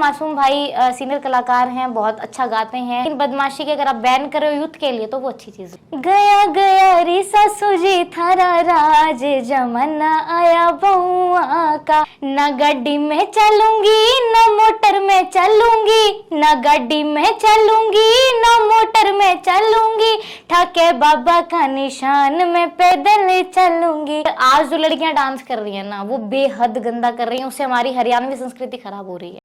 मासूम भाई सीनियर कलाकार हैं, बहुत अच्छा गाते हैं, लेकिन बदमाशी के अगर आप बैन कर रहे हो यूथ के लिए तो वो अच्छी चीज है। गया गया री सासू जी थारा राज जमाना आया बहुआ का, न गाड़ी में चलूंगी न मोटर में चलूंगी, न गाड़ी में चलूंगी न मोटर में चलूंगी, ठाके बाबा का निशान में पैदल चलूंगी। आज जो लड़कियां डांस कर रही है ना वो बेहद गंदा कर रही है, उससे हमारी हरियाणवी संस्कृति खराब हो रही है।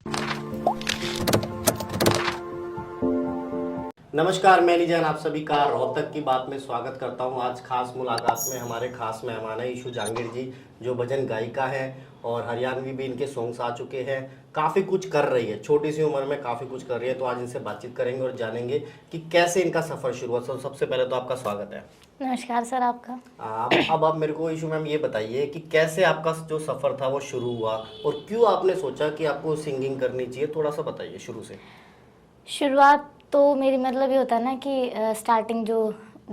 नमस्कार, मैं निजान आप सभी का रोहतक की बात में स्वागत करता हूं। आज खास मुलाकात में हमारे खास मेहमान है ईशू जहांगीर जी, जो भजन गायिका है और हरियाणवी भी इनके सॉन्ग्स आ चुके हैं। काफ़ी कुछ कर रही है, छोटी सी उम्र में काफ़ी कुछ कर रही है। तो आज इनसे बातचीत करेंगे और जानेंगे कि कैसे इनका सफ़र शुरू हुआ। तो सबसे पहले तो आपका स्वागत है। नमस्कार सर आपका। अब आप मेरे को ईशू मैम ये बताइए कि कैसे आपका जो सफ़र था वो शुरू हुआ और क्यों आपने सोचा कि आपको सिंगिंग करनी चाहिए, थोड़ा सा बताइए शुरू से। शुरुआत तो मेरी मतलब ये होता है ना कि स्टार्टिंग जो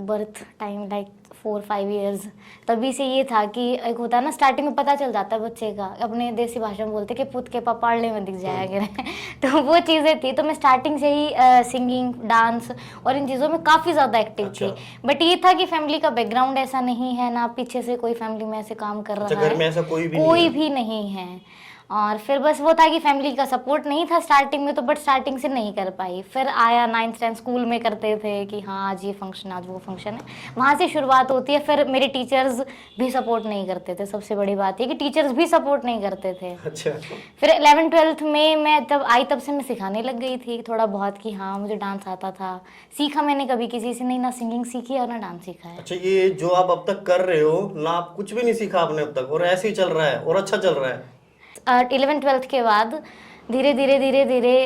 बर्थ टाइम लाइक 4-5 इयर्स तभी से ये था कि एक होता है ना स्टार्टिंग में पता चल जाता है बच्चे का, अपने देसी भाषा में बोलते कि पुत के पपाड़ले में दिख जाया करे तो वो चीज़ें थी। तो मैं स्टार्टिंग से ही सिंगिंग, डांस और इन चीज़ों में काफ़ी ज़्यादा एक्टिव थी। बट ये था कि फैमिली का बैकग्राउंड ऐसा नहीं है, ना पीछे से कोई फैमिली में ऐसे काम कर रहा है, घर में ऐसा कोई भी नहीं है। और फिर बस वो था कि फैमिली का सपोर्ट नहीं था स्टार्टिंग में, तो बट स्टार्टिंग से नहीं कर पाई। फिर आया 9th 10th स्कूल में करते थे कि हाँ आज ये फंक्शन, आज वो फंक्शन है, वहाँ से शुरुआत होती है। फिर मेरे टीचर्स भी सपोर्ट नहीं करते थे, सबसे बड़ी बात ये कि टीचर्स भी सपोर्ट नहीं करते थे। अच्छा। फिर 11th 12th में मैं तब आई, तब से मैं सिखाने लग गई थी थोड़ा बहुत कि हाँ मुझे डांस आता था। सीखा मैंने कभी किसी से नहीं, ना सिंगिंग सीखी और ना डांस सीखा है। अच्छा, ये जो आप अब तक कर रहे हो ना, आप कुछ भी नहीं सीखा आपने अब तक और ऐसे ही चल रहा है और अच्छा चल रहा है। 11th 12th के बाद धीरे धीरे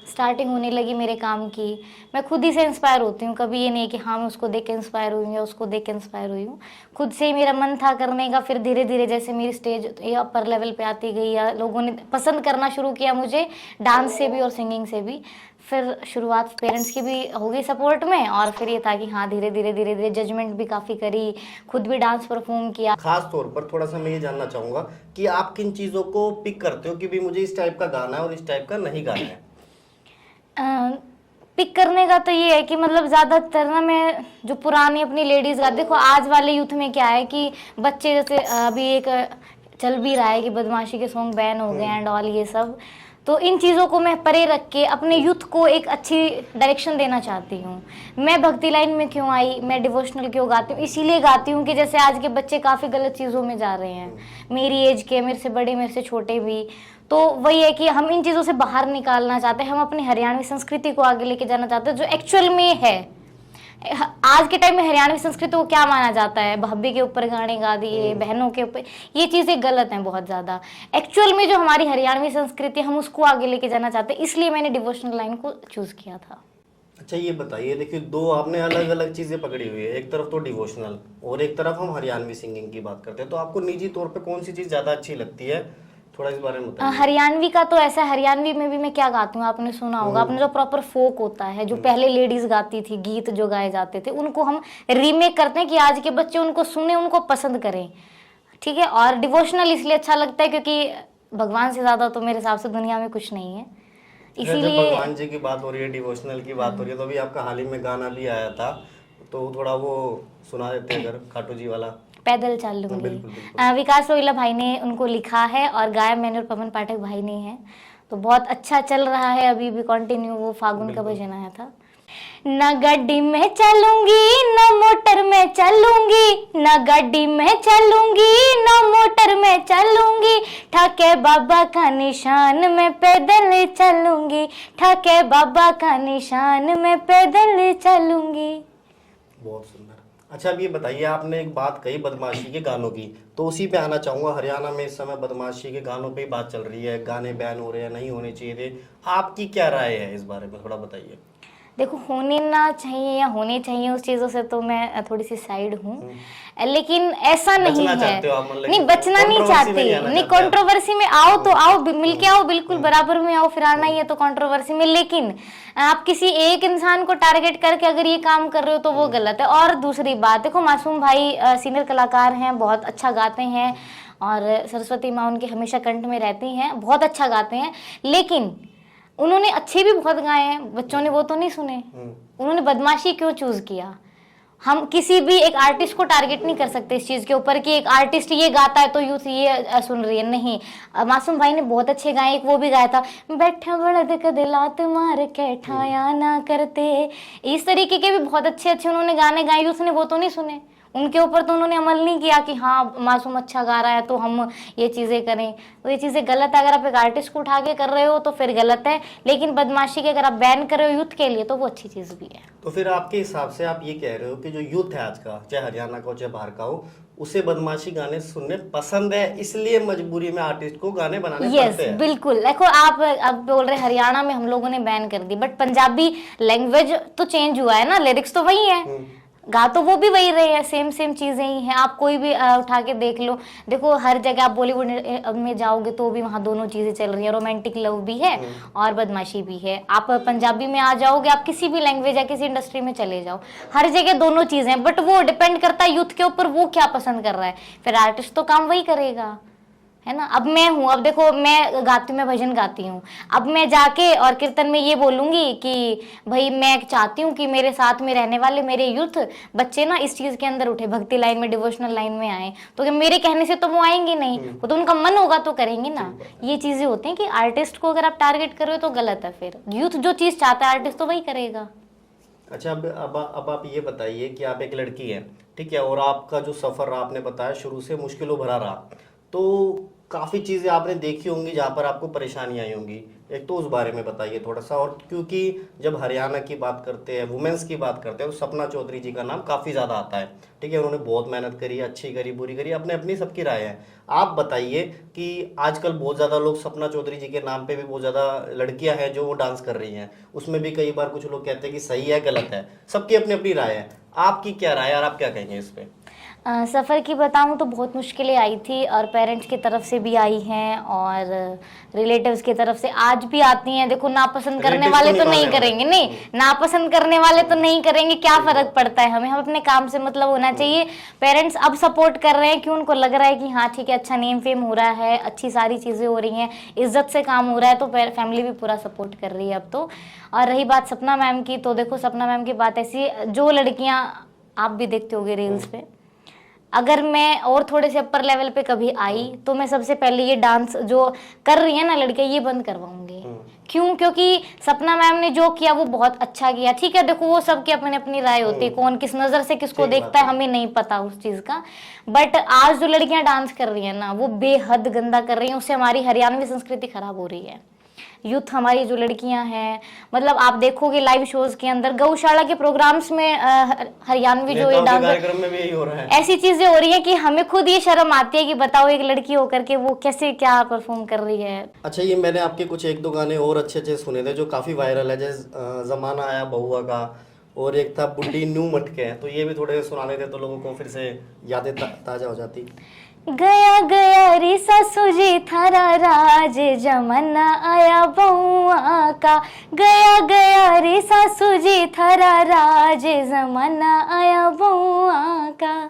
स्टार्टिंग होने लगी मेरे काम की। मैं खुद ही से इंस्पायर होती हूँ, कभी ये नहीं कि हाँ मैं उसको देख के इंस्पायर हुई हूँ या उसको देख के इंस्पायर हुई हूँ। खुद से ही मेरा मन था करने का। फिर धीरे धीरे जैसे मेरी स्टेज या अपर लेवल पे आती गई या लोगों ने पसंद करना शुरू किया मुझे डांस से भी और सिंगिंग से भी, फिर शुरुआत पेरेंट्स की भी हो गई सपोर्ट में। और फिर ये था कि हाँ धीरे धीरे जजमेंट भी काफ़ी करी, खुद भी डांस परफॉर्म किया। खास तौर पर थोड़ा सा मैं ये जानना चाहूँगा कि आप किन चीज़ों को पिक करते हो कि भी मुझे इस टाइप का गाना है और इस टाइप का नहीं गाना है। पिक करने का तो ये है कि मतलब ज़्यादातर ना मैं जो पुरानी अपनी लेडीज़ गा, देखो आज वाले यूथ में क्या है कि बच्चे जैसे अभी एक चल भी रहा है कि बदमाशी के सॉन्ग बैन हो गए एंड ऑल ये सब, तो इन चीज़ों को मैं परे रख के अपने यूथ को एक अच्छी डायरेक्शन देना चाहती हूँ। मैं भक्ति लाइन में क्यों आई, मैं डिवोशनल क्यों गाती हूँ, इसीलिए गाती हूँ कि जैसे आज के बच्चे काफ़ी गलत चीज़ों में जा रहे हैं, मेरी एज के, मेरे से बड़े, मेरे से छोटे भी। तो वही है कि हम इन चीज़ों से बाहर निकालना चाहते हैं, हम अपनी हरियाणवी संस्कृति को आगे लेके जाना चाहते हैं जो एक्चुअल में है। आज के टाइम में हरियाणवी संस्कृति को क्या माना जाता है, भाभी के ऊपर गाने गा दिए, बहनों के ऊपर, ये चीज़ें गलत हैं बहुत ज़्यादा। एक्चुअल में जो हमारी हरियाणवी संस्कृति हम उसको आगे लेके जाना चाहते हैं, इसलिए मैंने डिवोशनल लाइन को चूज़ किया था। अच्छा, ये बताइए, देखिए दो आपने अलग अलग चीज़ें पकड़ी हुई है, एक तरफ तो डिवोशनल और एक तरफ हम हरियाणवी सिंगिंग की बात करते हैं। तो आपको निजी तौर पर कौन सी चीज़ ज़्यादा अच्छी लगती है, थोड़ा इस बारे में बताइए। हरियाणवी का तो ऐसा, हरियाणवी में भी मैं क्या गाती हूँ आपने सुना होगा, अपने जो प्रॉपर फोक होता है, जो पहले लेडीज गाती थी, गीत जो गाए जाते थे, उनको हम रीमेक करते हैं कि आज के बच्चे उनको सुने, उनको पसंद करें। ठीक है। और डिवोशनल इसलिए अच्छा लगता है क्योंकि भगवान से ज्यादा तो मेरे हिसाब से दुनिया में कुछ नहीं है, इसीलिए। भगवान जी की बात हो रही है, डिवोशनल की बात हो रही है, तो अभी आपका हाल ही में गाना भी आया था, तो थोड़ा वो सुना देते हैं अगर, खाटू जी वाला। पैदल चल लूंगी। विकास रोहिला भाई ने उनको लिखा है और गाया मैंने और पवन पाठक भाई ने है, तो बहुत अच्छा चल रहा है अभी भी कंटिन्यू। वो फागुन का भजन आया था। न गाड़ी में चलूंगी न मोटर में चलूंगी, न गाड़ी में चलूंगी न मोटर में चलूंगी, ठाके बाबा का निशान में पैदल चलूंगी, ठाके बाबा का निशान में पैदल चलूंगी। बहुत सुंदर। अच्छा, अब ये बताइए, आपने एक बात कही बदमाशी के गानों की, तो उसी पे आना चाहूँगा। हरियाणा में इस समय बदमाशी के गानों पे ही बात चल रही है, गाने बैन हो रहे हैं, नहीं होने चाहिए थे। आपकी क्या राय है इस बारे में, थोड़ा बताइए। देखो, होने ना चाहिए या होने चाहिए उस चीज़ों से तो मैं थोड़ी सी साइड हूँ, लेकिन ऐसा नहीं है। नहीं, बचना नहीं चाहती, नहीं कंट्रोवर्सी में आओ तो आओ, मिलके आओ, बिल्कुल बराबर में आओ, फिर आना ही है तो कंट्रोवर्सी में। लेकिन आप किसी एक इंसान को टारगेट करके अगर ये काम कर रहे हो तो वो गलत है। और दूसरी बात, देखो मासूम भाई सीनियर कलाकार हैं, बहुत अच्छा गाते हैं और सरस्वती माँ उनके हमेशा कंठ में रहती हैं, बहुत अच्छा गाते हैं। लेकिन उन्होंने अच्छे भी बहुत गाए हैं, बच्चों ने वो तो नहीं सुने। उन्होंने बदमाशी क्यों चूज किया? हम किसी भी एक आर्टिस्ट को टारगेट नहीं कर सकते इस चीज के ऊपर कि एक आर्टिस्ट ये गाता है तो यूथ ये सुन रही है, नहीं। मासूम भाई ने बहुत अच्छे गाए, एक वो भी गाया था, बैठे बड़द कदे लात मार के ठाया ना करते, इस तरीके के भी बहुत अच्छे अच्छे उन्होंने गाने गाए, यूथ ने वो तो नहीं सुने। उनके ऊपर तो उन्होंने अमल नहीं किया कि हाँ मासूम अच्छा गा रहा है तो हम ये चीज़ें करें, तो ये चीज़ें गलत है। अगर आप एक आर्टिस्ट को उठा के कर रहे हो तो फिर गलत है, लेकिन बदमाशी के अगर आप बैन कर रहे हो यूथ के लिए तो वो अच्छी चीज़ भी है। तो फिर आपके हिसाब से आप ये कह रहे हो कि जो यूथ है आज का, चाहे हरियाणा का हो चाहे बाहर का हो, उसे बदमाशी गाने सुनने पसंद है, इसलिए मजबूरी में आर्टिस्ट को गाने बनाने पड़ते हैं। बिल्कुल। देखो आप अब बोल रहे हरियाणा में हम लोगों ने बैन कर दी, बट पंजाबी लैंग्वेज तो चेंज हुआ है ना, लिरिक्स तो वही है, गा तो वो भी वही रहे हैं, सेम सेम चीजें ही हैं। आप कोई भी उठा के देख लो, देखो हर जगह आप बॉलीवुड में जाओगे तो भी वहाँ दोनों चीजें चल रही हैं, रोमांटिक लव भी है और बदमाशी भी है। आप पंजाबी में आ जाओगे, आप किसी भी लैंग्वेज या किसी इंडस्ट्री में चले जाओ, हर जगह दोनों चीजें हैं, बट वो डिपेंड करता है यूथ के ऊपर, वो क्या पसंद कर रहा है। फिर आर्टिस्ट तो काम वही करेगा, है ना। अब मैं हूँ, अब देखो मैं गाती हूँ, मैं भजन गाती हूँ, अब मैं जाके और कीर्तन में ये बोलूंगी कि भाई मैं चाहती हूँ कि मेरे साथ में रहने वाले मेरे यूथ बच्चे ना इस चीज के अंदर उठे, भक्ति लाइन में, डिवोशनल लाइन में आए, तो मेरे कहने से तो वो आएंगे नहीं, वो तो उनका मन होगा तो करेंगे ना। ये चीजें होती हैं कि आर्टिस्ट को अगर आप टारगेट कर रहे हो तो गलत है, फिर यूथ जो चीज चाहता है आर्टिस्ट तो वही करेगा। अच्छा, अब आप ये बताइए कि आप एक लड़की हैं, ठीक है, और आपका जो सफर रहा आपने बताया शुरू से मुश्किलों भरा रहा, तो काफ़ी चीज़ें आपने देखी होंगी जहाँ पर आपको परेशानी आई होंगी, एक तो उस बारे में बताइए थोड़ा सा। और क्योंकि जब हरियाणा की बात करते हैं, वुमेन्स की बात करते हैं, तो सपना चौधरी जी का नाम काफ़ी ज़्यादा आता है, ठीक है। उन्होंने बहुत मेहनत करी, अच्छी करी बुरी करी, अपने अपनी सबकी राय है। आप बताइए कि आजकल बहुत ज़्यादा लोग सपना चौधरी जी के नाम पे भी बहुत ज़्यादा लड़कियां हैं जो वो डांस कर रही हैं, उसमें भी कई बार कुछ लोग कहते हैं कि सही है गलत है, सबकी अपनी अपनी राय है। आपकी क्या राय है और आप क्या कहेंगे इस पर? सफ़र की बताऊं तो बहुत मुश्किलें आई थी, और पेरेंट्स की तरफ से भी आई हैं और रिलेटिव्स की तरफ से आज भी आती हैं। देखो नापसंद करने वाले तो नहीं करेंगे, नहीं नापसंद करने वाले तो नहीं करेंगे, क्या फर्क पड़ता है हमें, हम अपने काम से मतलब होना चाहिए। पेरेंट्स अब सपोर्ट कर रहे हैं कि उनको लग रहा है कि हाँ ठीक है, अच्छा नेम फेम हो रहा है, अच्छी सारी चीज़ें हो रही हैं, इज्जत से काम हो रहा है, तो फैमिली भी पूरा सपोर्ट कर रही है अब तो। और रही बात सपना मैम की, तो देखो सपना मैम की बात ऐसी, जो लड़कियाँ आप भी देखते होगे रील्स पे, अगर मैं और थोड़े से अपर लेवल पे कभी आई तो मैं सबसे पहले ये डांस जो कर रही है ना लड़कियां, ये बंद करवाऊंगी। क्यों? क्योंकि सपना मैम ने जो किया वो बहुत अच्छा किया, ठीक है। देखो वो सबकी अपनी अपनी राय होती है, कौन किस नजर से किसको देखता है हमें नहीं पता उस चीज का, बट आज जो लड़कियां डांस कर रही है ना वो बेहद गंदा कर रही है, उससे हमारी हरियाणवी संस्कृति खराब हो रही है। यूथ हमारी जो लड़कियां हैं, मतलब आप देखोगे लाइव शोज के अंदर, गौशाला के प्रोग्राम्स में हरियाणवी जो ये डांस कार्यक्रम में भी यही हो रहा है, ऐसी चीजें हो रही है कि हमें खुद ये शर्म आती है कि बताओ एक लड़की होकर के वो कैसे क्या परफॉर्म कर रही है। अच्छा, ये मैंने आपके कुछ एक दो गाने और अच्छे अच्छे सुने थे जो काफी वायरल है, जैसे जमाना आया बहुआ का, और एक था बुड्ढी नू मटके, तो ये भी थोड़े सुनाने थे तो लोगों को फिर से यादें ताजा हो जाती। गया गया रे सासू जी थारा राज, जमाना आया बहुआ का, गया गया रे सासू जी थारा राज, जमाना आया बहुआ का।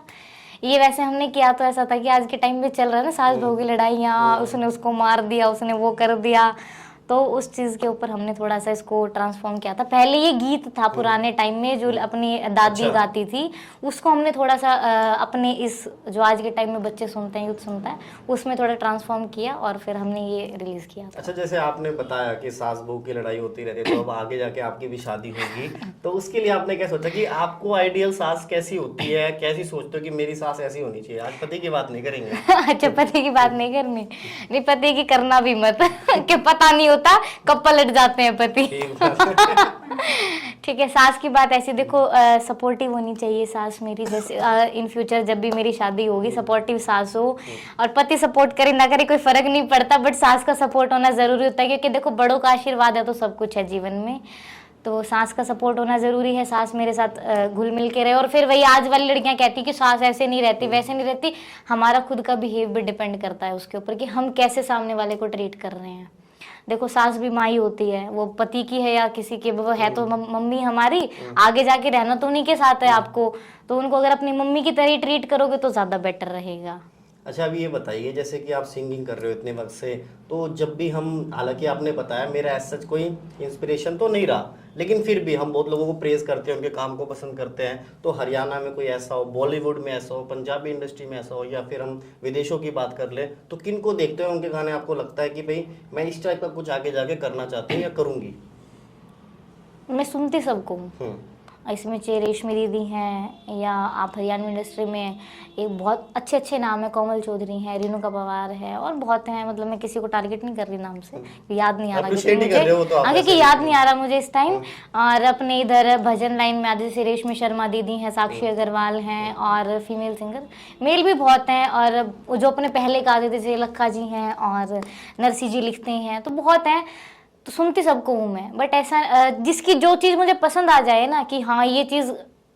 ये वैसे हमने किया तो ऐसा था कि आज के टाइम में चल रहा है ना सास बहू की लड़ाइयाँ, उसने उसको मार दिया, उसने वो कर दिया, तो उस चीज़ के ऊपर हमने थोड़ा सा इसको ट्रांसफॉर्म किया था। पहले ये गीत था पुराने टाइम में जो अपनी दादी गाती थी, उसको हमने थोड़ा सा अपने इस जो आज के टाइम में बच्चे सुनते हैं, यूथ सुनता है, उसमें थोड़ा ट्रांसफॉर्म किया और फिर हमने ये रिलीज किया था। अच्छा, जैसे आपने बताया कि सास बहू की लड़ाई होती रहती है, तो अब आगे जाके आपकी भी शादी होगी, तो उसके लिए आपने क्या सोचा कि आपको आइडियल सास कैसी होती है, कैसी सोचते हो कि मेरी सास ऐसी होनी चाहिए? आज पति की बात नहीं करेंगे। अच्छा, पति की बात नहीं करनी, नहीं पति की करना भी मत कि पता नहीं होता कब पलट जाते हैं पति। ठीक है, सास की बात ऐसी देखो, सपोर्टिव होनी चाहिए सास मेरी, जैसे इन फ्यूचर जब भी मेरी शादी होगी सपोर्टिव सास हो, और पति सपोर्ट करे ना करे कोई फर्क नहीं पड़ता, बट सास का सपोर्ट होना जरूरी होता है, क्योंकि देखो बड़ों का आशीर्वाद है तो सब कुछ है जीवन में, तो सास का सपोर्ट होना जरूरी है। सास मेरे साथ घुल मिल के रहे, और फिर वही आज वाली लड़कियां कहती कि सास ऐसे नहीं रहती वैसे नहीं रहती, हमारा खुद का बिहेव भी डिपेंड करता है उसके ऊपर कि हम कैसे सामने वाले को ट्रीट कर रहे हैं। देखो सास भी माँ ही होती है, वो पति की है या किसी की, वो है तो मम्मी हमारी, आगे जाके रहना तो उन्हीं के साथ है आपको, तो उनको अगर अपनी मम्मी की तरह ट्रीट करोगे तो ज्यादा बेटर रहेगा। अच्छा, अभी ये बताइए, जैसे कि आप सिंगिंग कर रहे हो इतने वक्त से, तो जब भी हम, हालांकि आपने बताया मेरा ऐसा सच कोई इंस्पिरेशन तो नहीं रहा, लेकिन फिर भी हम बहुत लोगों को प्रेज करते हैं, उनके काम को पसंद करते हैं, तो हरियाणा में कोई ऐसा हो, बॉलीवुड में ऐसा हो, पंजाबी इंडस्ट्री में ऐसा हो, या फिर हम विदेशों की बात कर ले, तो किन को देखते हो उनके गाने आपको लगता है कि भाई मैं इस टाइप का कुछ आगे जाके करना चाहती हूँ या करूँगी? मैं सुनती सबको हूँ। हम्म। इसमें चाहे रेशमी दीदी हैं, या आप हरियाणवी इंडस्ट्री में एक बहुत अच्छे अच्छे नाम है, कोमल चौधरी हैं, रेणुका पवार है, और बहुत हैं। मतलब मैं किसी को टारगेट नहीं कर रही नाम से, याद नहीं आ रहा क्योंकि मुझे, क्योंकि याद नहीं आ रहा मुझे इस टाइम। और अपने इधर भजन लाइन में आदि से रेशमी शर्मा दीदी हैं, साक्षी अग्रवाल हैं, और फीमेल सिंगर मेल भी बहुत हैं, और जो अपने पहले गाते थे जैसे लक्का जी हैं, और नरसी जी लिखते हैं, तो बहुत हैं। तो सुनती सबको हूँ मैं, बट ऐसा जिसकी जो चीज़ मुझे पसंद आ जाए ना, कि हाँ ये चीज़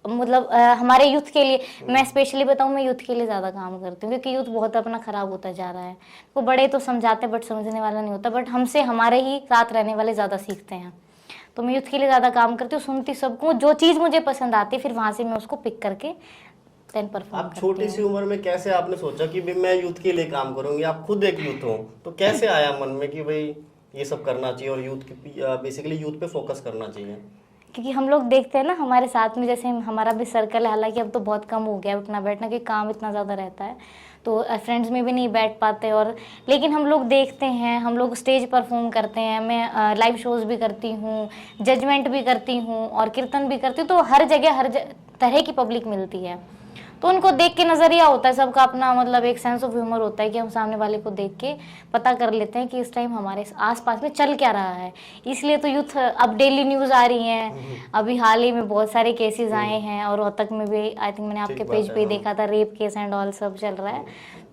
मतलब हमारे यूथ के लिए, मैं स्पेशली बताऊँ, मैं यूथ के लिए ज़्यादा काम करती हूँ, क्योंकि यूथ बहुत अपना ख़राब होता जा रहा है। वो बड़े तो समझाते बट समझने वाला नहीं होता, बट हमसे हमारे ही साथ रहने वाले ज़्यादा सीखते हैं। तो मैं यूथ के लिए ज़्यादा काम करती हूँ, सुनती सबको, जो चीज़ मुझे पसंद आती है फिर वहाँ से मैं उसको पिक करके देन परफॉर्म आप छोटी सी उम्र में कैसे आपने सोचा कि भाई मैं यूथ के लिए काम करूंगी? आप खुद एक यूथ हो, तो कैसे आया मन में कि भाई ये सब करना चाहिए और यूथ की, बेसिकली यूथ पे फोकस करना चाहिए? क्योंकि हम लोग देखते हैं ना हमारे साथ में, जैसे हमारा भी सर्कल है, हालांकि अब तो बहुत कम हो गया है उठना बैठना, कि काम इतना ज़्यादा रहता है, तो फ्रेंड्स में भी नहीं बैठ पाते। और लेकिन हम लोग देखते हैं, हम लोग स्टेज परफॉर्म करते हैं, मैं लाइव शोज़ भी करती हूँ, जजमेंट भी करती हूँ, और कीर्तन भी करती हूँ, तो हर जगह तरह की पब्लिक मिलती है। तो उनको देख के नज़रिया होता है सबका अपना, मतलब एक सेंस ऑफ ह्यूमर होता है कि हम सामने वाले को देख के पता कर लेते हैं कि इस टाइम हमारे आसपास में चल क्या रहा है। इसलिए तो यूथ, अब डेली न्यूज़ आ रही हैं, अभी हाल ही में बहुत सारे केसेस आए हैं, और रोहतक में भी आई थिंक मैंने आपके पेज पे देखा था, रेप केस एंड ऑल सब चल रहा है।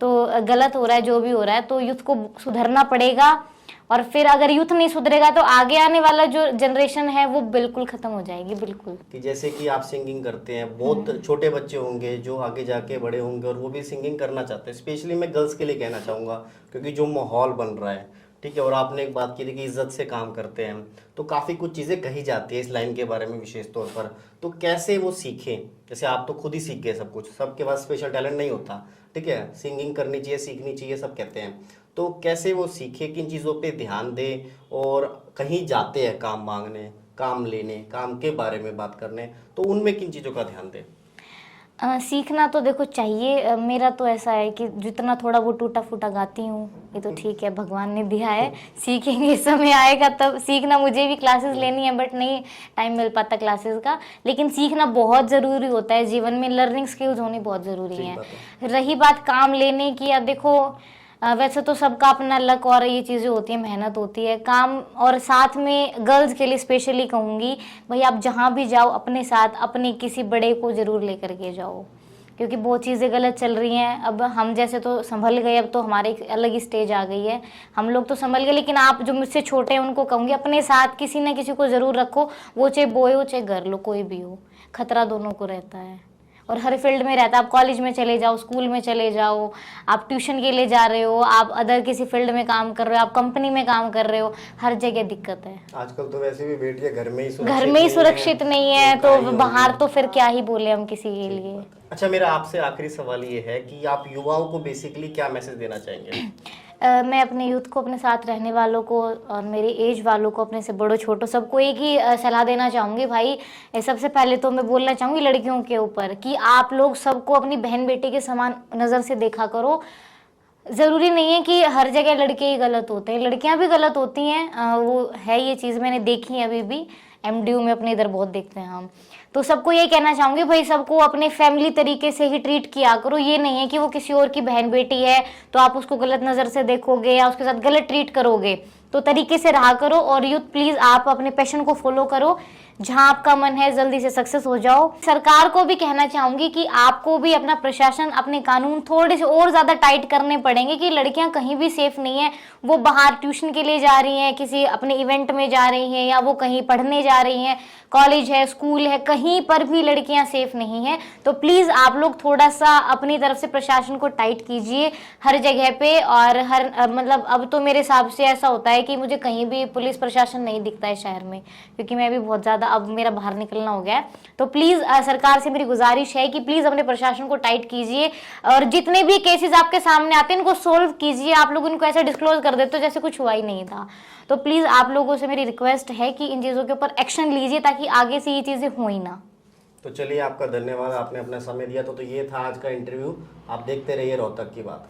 तो गलत हो रहा है जो भी हो रहा है, तो यूथ को सुधरना पड़ेगा। और फिर अगर यूथ नहीं सुधरेगा तो आगे आने वाला जो जनरेशन है वो बिल्कुल खत्म हो जाएगी, बिल्कुल। कि जैसे कि आप सिंगिंग करते हैं, बहुत छोटे बच्चे होंगे जो आगे जाके बड़े होंगे और वो भी सिंगिंग करना चाहते हैं, स्पेशली मैं गर्ल्स के लिए कहना चाहूँगा, क्योंकि जो माहौल बन रहा है, ठीक है, और आपने एक बात की थी कि इज्जत से काम करते हैं, तो काफ़ी कुछ चीज़ें कही जाती है इस लाइन के बारे में विशेष तौर पर, तो कैसे वो सीखें? जैसे आप तो खुद ही सीख गए सब कुछ, सबके पास स्पेशल टैलेंट नहीं होता, ठीक है, सिंगिंग करनी चाहिए, सीखनी चाहिए, सब कहते हैं, तो कैसे वो सीखे, किन चीज़ों पे ध्यान दे? और कहीं जाते हैं काम मांगने, काम लेने, काम के बारे में बात करने, तो उनमें किन चीज़ों का ध्यान दे? सीखना तो देखो चाहिए। मेरा तो ऐसा है कि जितना थोड़ा वो टूटा फूटा गाती हूँ, ये तो ठीक है, भगवान ने दिया है, सीखेंगे, समय आएगा तब सीखना। मुझे भी क्लासेस लेनी है बट नहीं टाइम मिल पाता क्लासेस का, लेकिन सीखना बहुत ज़रूरी होता है जीवन में, लर्निंग स्किल्स होनी बहुत ज़रूरी है। रही बात काम लेने की, अब देखो वैसे तो सबका अपना लक और ये चीज़ें होती है, मेहनत होती है, काम, और साथ में गर्ल्स के लिए स्पेशली कहूँगी, भाई आप जहाँ भी जाओ अपने साथ अपने किसी बड़े को ज़रूर लेकर के जाओ, क्योंकि बहुत चीज़ें गलत चल रही हैं। अब हम जैसे तो संभल गए, अब तो हमारे एक अलग ही स्टेज आ गई है, हम लोग तो संभल गए, लेकिन आप जो मुझसे छोटे हैं उनको कहूँगी अपने साथ किसी न किसी को ज़रूर रखो, वो चाहे बॉय हो चाहे गर्ल हो, कोई भी हो, खतरा दोनों को रहता है और हर फील्ड में रहता है। आप कॉलेज में चले जाओ, स्कूल में चले जाओ, आप ट्यूशन के लिए जा रहे हो, आप अदर किसी फील्ड में काम कर रहे हो, आप कंपनी में काम कर रहे हो, हर जगह दिक्कत है। आजकल तो वैसे भी बेटियां घर में ही सुरक्षित नहीं है, तो बाहर तो फिर क्या ही बोले हम किसी के लिए। अच्छा, मेरा आपसे आखिरी सवाल ये है कि आप युवाओं को बेसिकली क्या मैसेज देना चाहेंगे? मैं अपने यूथ को, अपने साथ रहने वालों को और मेरे एज वालों को, अपने से बड़ों छोटों सबको एक ही सलाह देना चाहूँगी। भाई सबसे पहले तो मैं बोलना चाहूँगी लड़कियों के ऊपर कि आप लोग सबको अपनी बहन बेटी के समान नज़र से देखा करो। ज़रूरी नहीं है कि हर जगह लड़के ही गलत होते हैं, लड़कियां भी गलत होती हैं, वो है, ये चीज़ मैंने देखी है, अभी भी MDU में अपने इधर बहुत देखते हैं हम। तो सबको ये कहना चाहूँगी, भाई सबको अपने फैमिली तरीके से ही ट्रीट किया करो। ये नहीं है कि वो किसी और की बहन बेटी है तो आप उसको गलत नज़र से देखोगे या उसके साथ गलत ट्रीट करोगे, तो तरीके से रहा करो। और यूथ प्लीज़ आप अपने पैशन को फॉलो करो, जहां आपका मन है जल्दी से सक्सेस हो जाओ। सरकार को भी कहना चाहूंगी कि आपको भी अपना प्रशासन, अपने कानून थोड़े से और ज़्यादा टाइट करने पड़ेंगे कि लड़कियां कहीं भी सेफ नहीं है। वो बाहर ट्यूशन के लिए जा रही हैं, किसी अपने इवेंट में जा रही हैं, या वो कहीं पढ़ने जा रही हैं, कॉलेज है, स्कूल है, कहीं पर भी लड़कियां सेफ नहीं है। तो प्लीज़ आप लोग थोड़ा सा अपनी तरफ से प्रशासन को टाइट कीजिए हर जगह पे। और हर मतलब अब तो मेरे हिसाब से ऐसा होता है कि मुझे कहीं भी पुलिस प्रशासन नहीं दिखता है शहर में, क्योंकि मैं भी बहुत ज़्यादा ज़्यादा अब मेरा बाहर निकलना हो गया है। तो प्लीज़ सरकार से मेरी गुजारिश है कि प्लीज़ अपने प्रशासन को टाइट कीजिए और जितने भी केसेस आपके सामने आते हैं इनको सोल्व कीजिए। आप लोग इनको ऐसे डिस्क्लोज कर देते हो जैसे कुछ हुआ ही नहीं था। तो प्लीज़ आप लोगों से मेरी रिक्वेस्ट है कि इन चीज़ों के ऊपर एक्शन लीजिए ताकि आगे से ये चीज़ें हो ही ना। तो चलिए, आपका धन्यवाद, आपने अपना समय दिया। तो ये था आज का इंटरव्यू। आप देखते रहिए रोहतक की बात।